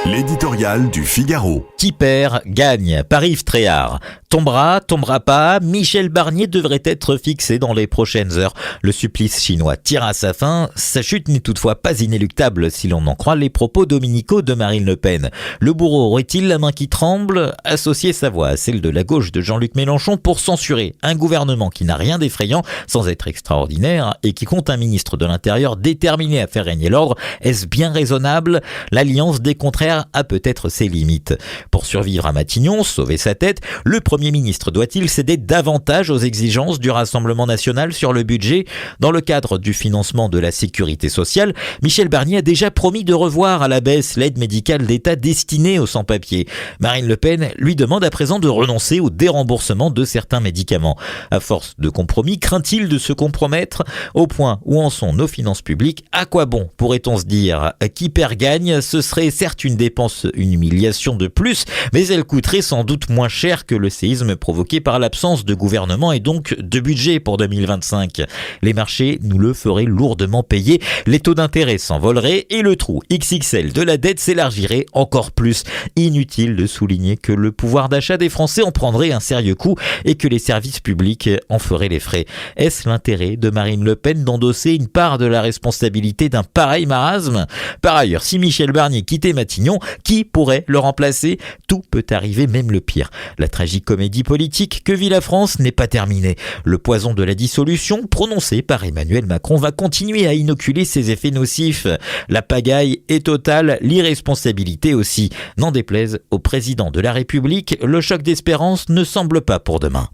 L'éditorial du Figaro. Qui perd, gagne, par Yves Tréhard. Tombera pas, Michel Barnier devrait être fixé dans les prochaines heures. Le supplice chinois tire à sa fin. Sa chute n'est toutefois pas inéluctable si l'on en croit les propos dominicaux de Marine Le Pen. Le bourreau aurait-il la main qui tremble? Associer sa voix à celle de la gauche de Jean-Luc Mélenchon pour censurer un gouvernement qui n'a rien d'effrayant sans être extraordinaire et qui compte un ministre de l'Intérieur déterminé à faire régner l'ordre, est-ce bien raisonnable? L'alliance des contraires a peut-être ses limites. Pour survivre à Matignon, sauver sa tête, le Premier ministre doit-il céder davantage aux exigences du Rassemblement national sur le budget? Dans le cadre du financement de la sécurité sociale, Michel Barnier a déjà promis de revoir à la baisse l'aide médicale d'État destinée aux sans-papiers. Marine Le Pen lui demande à présent de renoncer au déremboursement de certains médicaments. À force de compromis, craint-il de se compromettre? Au point où en sont nos finances publiques, à quoi bon, pourrait-on se dire? Qui perd gagne, ce serait certes une dépense, une humiliation de plus, mais elle coûterait sans doute moins cher que le séisme provoqué par l'absence de gouvernement et donc de budget pour 2025. Les marchés nous le feraient lourdement payer, les taux d'intérêt s'envoleraient et le trou XXL de la dette s'élargirait encore plus. Inutile de souligner que le pouvoir d'achat des Français en prendrait un sérieux coup et que les services publics en feraient les frais. Est-ce l'intérêt de Marine Le Pen d'endosser une part de la responsabilité d'un pareil marasme? Par ailleurs, si Michel Barnier quittait Matignon, qui pourrait le remplacer? Tout peut arriver, même le pire. La tragicomédie politique que vit la France n'est pas terminée. Le poison de la dissolution, prononcé par Emmanuel Macron, va continuer à inoculer ses effets nocifs. La pagaille est totale, l'irresponsabilité aussi. N'en déplaise au président de la République, le choc d'espérance ne semble pas pour demain.